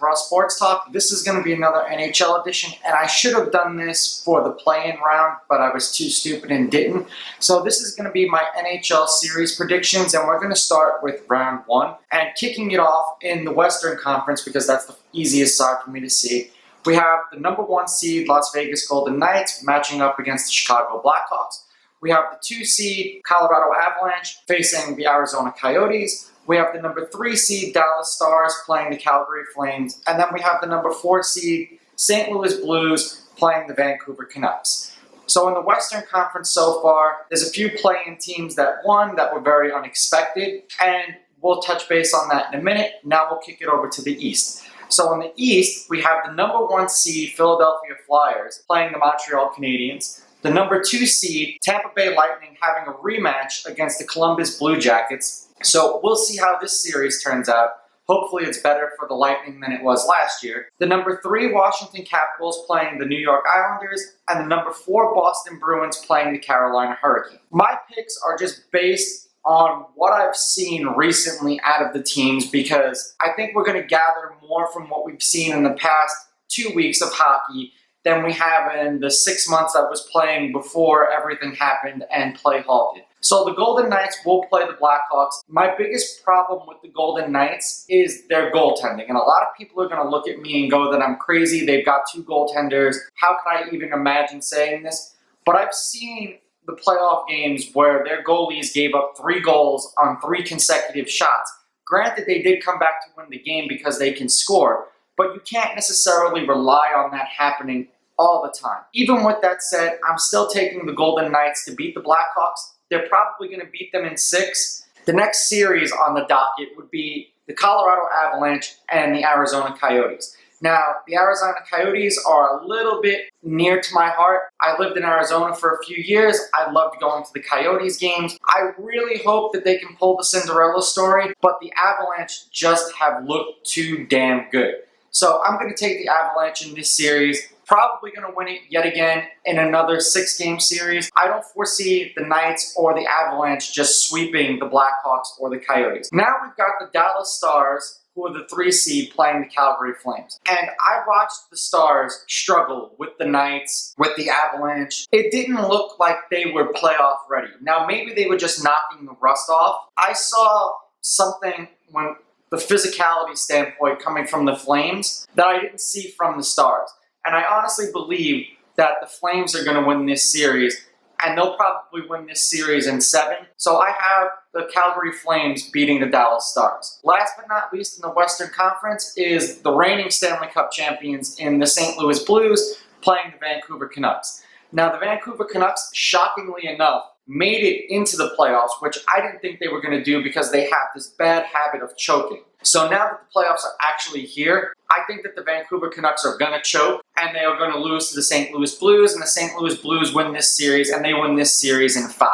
Raw Sports Talk. This is going to be another NHL edition, and I should have done this for the play-in round, but I was too stupid and didn't. So this is going to be my NHL series predictions, and we're going to start with round one. And kicking it off in the Western Conference, because that's the easiest side for me to see, we have the number 1 seed Las Vegas Golden Knights matching up against the Chicago Blackhawks. We have the 2 seed Colorado Avalanche facing the Arizona Coyotes. We have the number 3 seed Dallas Stars playing the Calgary Flames. And then we have the number 4 seed St. Louis Blues playing the Vancouver Canucks. So in the Western Conference so far, there's a few play-in teams that won that were very unexpected. And we'll touch base on that in a minute. Now we'll kick it over to the East. So in the East, we have the number 1 seed Philadelphia Flyers playing the Montreal Canadiens. The number 2 seed Tampa Bay Lightning having a rematch against the Columbus Blue Jackets. So we'll see how this series turns out. Hopefully it's better for the Lightning than it was last year. The number 3 Washington Capitals playing the New York Islanders. And the number 4 Boston Bruins playing the Carolina Hurricanes. My picks are just based on what I've seen recently out of the teams, because I think we're going to gather more from what we've seen in the past 2 weeks of hockey than we have in the 6 months I was playing before everything happened and play halted. So the Golden Knights will play the Blackhawks. My biggest problem with the Golden Knights is their goaltending. And a lot of people are going to look at me and go that I'm crazy. They've got 2 goaltenders. How could I even imagine saying this? But I've seen the playoff games where their goalies gave up 3 goals on 3 consecutive shots. Granted, they did come back to win the game because they can score, but you can't necessarily rely on that happening all the time. Even with that said, I'm still taking the Golden Knights to beat the Blackhawks. They're probably going to beat them in 6. The next series on the docket would be the Colorado Avalanche and the Arizona Coyotes. Now, the Arizona Coyotes are a little bit near to my heart. I lived in Arizona for a few years. I loved going to the Coyotes games. I really hope that they can pull the Cinderella story, but the Avalanche just have looked too damn good. So I'm going to take the Avalanche in this series. Probably going to win it yet again in another 6-game series. I don't foresee the Knights or the Avalanche just sweeping the Blackhawks or the Coyotes. Now we've got the Dallas Stars, who are the 3 seed playing the Calgary Flames. And I watched the Stars struggle with the Knights, with the Avalanche. It didn't look like they were playoff ready. Now maybe they were just knocking the rust off. I saw something when the physicality standpoint coming from the Flames that I didn't see from the Stars. And I honestly believe that the Flames are going to win this series, and they'll probably win this series in 7. So I have the Calgary Flames beating the Dallas Stars. Last but not least in the Western Conference is the reigning Stanley Cup champions in the St. Louis Blues playing the Vancouver Canucks. Now the Vancouver Canucks, shockingly enough, made it into the playoffs, which I didn't think they were going to do because they have this bad habit of choking. So now that the playoffs are actually here, I think that the Vancouver Canucks are going to choke and they are going to lose to the St. Louis Blues, and the St. Louis Blues win this series, and they win this series in 5.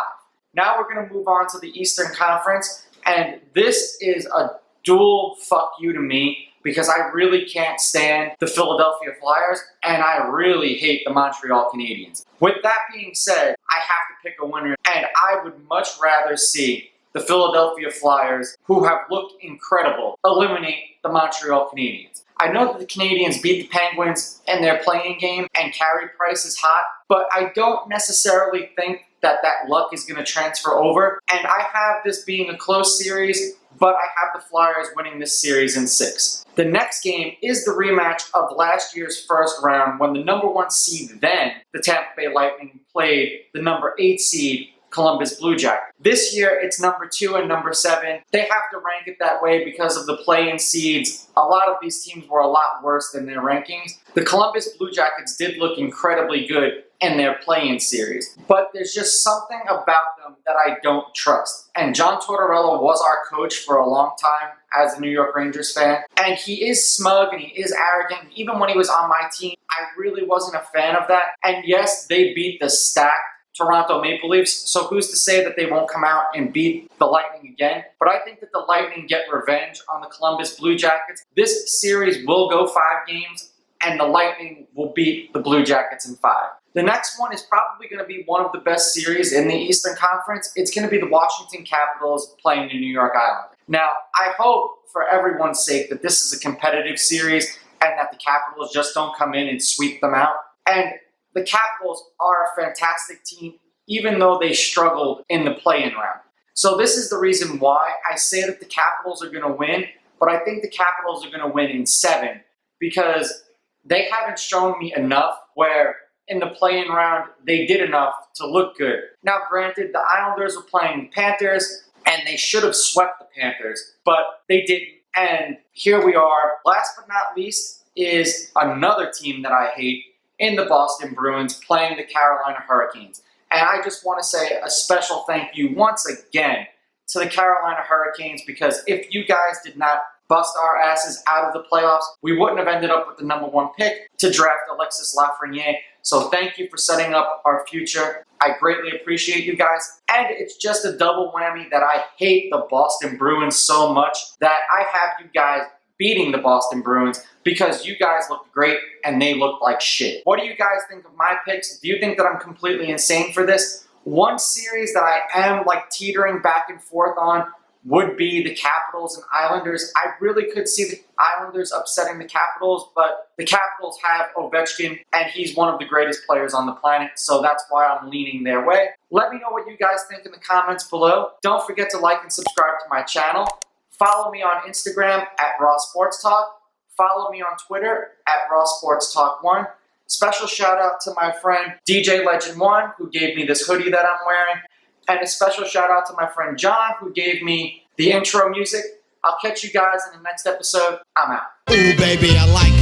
Now we're going to move on to the Eastern Conference, and this is a dual fuck you to me because I really can't stand the Philadelphia Flyers and I really hate the Montreal Canadiens. With that being said, I have to pick a winner, and I would much rather see the Philadelphia Flyers, who have looked incredible, eliminate the Montreal Canadiens. I know that the Canadiens beat the Penguins in their playing game and Carey Price is hot, but I don't necessarily think that that luck is going to transfer over. And I have this being a close series, but I have the Flyers winning this series in 6. The next game is the rematch of last year's first round when the number 1 seed then, the Tampa Bay Lightning, played the number 8 seed Columbus Blue Jackets. This year, it's number 2 and number 7. They have to rank it that way because of the play-in seeds. A lot of these teams were a lot worse than their rankings. The Columbus Blue Jackets did look incredibly good in their play-in series, but there's just something about them that I don't trust. And John Tortorella was our coach for a long time as a New York Rangers fan, and he is smug and he is arrogant. Even when he was on my team, I really wasn't a fan of that. And yes, they beat the stacked Toronto Maple Leafs, so who's to say that they won't come out and beat the Lightning again? But I think that the Lightning get revenge on the Columbus Blue Jackets. This series will go 5 games, and the Lightning will beat the Blue Jackets in 5. The next one is probably going to be one of the best series in the Eastern Conference. It's going to be the Washington Capitals playing the New York Islanders. Now, I hope for everyone's sake that this is a competitive series and that the Capitals just don't come in and sweep them out. And the Capitals are a fantastic team, even though they struggled in the play-in round. So this is the reason why I say that the Capitals are going to win, but I think the Capitals are going to win in 7 because they haven't shown me enough where in the play-in round they did enough to look good. Now, granted, the Islanders were playing the Panthers, and they should have swept the Panthers, but they didn't. And here we are. Last but not least is another team that I hate in the Boston Bruins playing the Carolina Hurricanes. And I just want to say a special thank you once again to the Carolina Hurricanes because if you guys did not bust our asses out of the playoffs, we wouldn't have ended up with the #1 pick to draft Alexis Lafreniere. So thank you for setting up our future. I greatly appreciate you guys. And it's just a double whammy that I hate the Boston Bruins so much that I have you guys beating the Boston Bruins because you guys looked great and they looked like shit. What do you guys think of my picks? Do you think that I'm completely insane for this? One series that I am like teetering back and forth on would be the Capitals and Islanders. I really could see the Islanders upsetting the Capitals, but the Capitals have Ovechkin, and he's one of the greatest players on the planet, so that's why I'm leaning their way. Let me know what you guys think in the comments below. Don't forget to like and subscribe to my channel. Follow me on Instagram at Raw Sports Talk. Follow me on Twitter at Raw Sports Talk 1. Special shout out to my friend DJ Legend 1 who gave me this hoodie that I'm wearing. And a special shout out to my friend John who gave me the intro music. I'll catch you guys in the next episode. I'm out. Ooh, baby, I like it.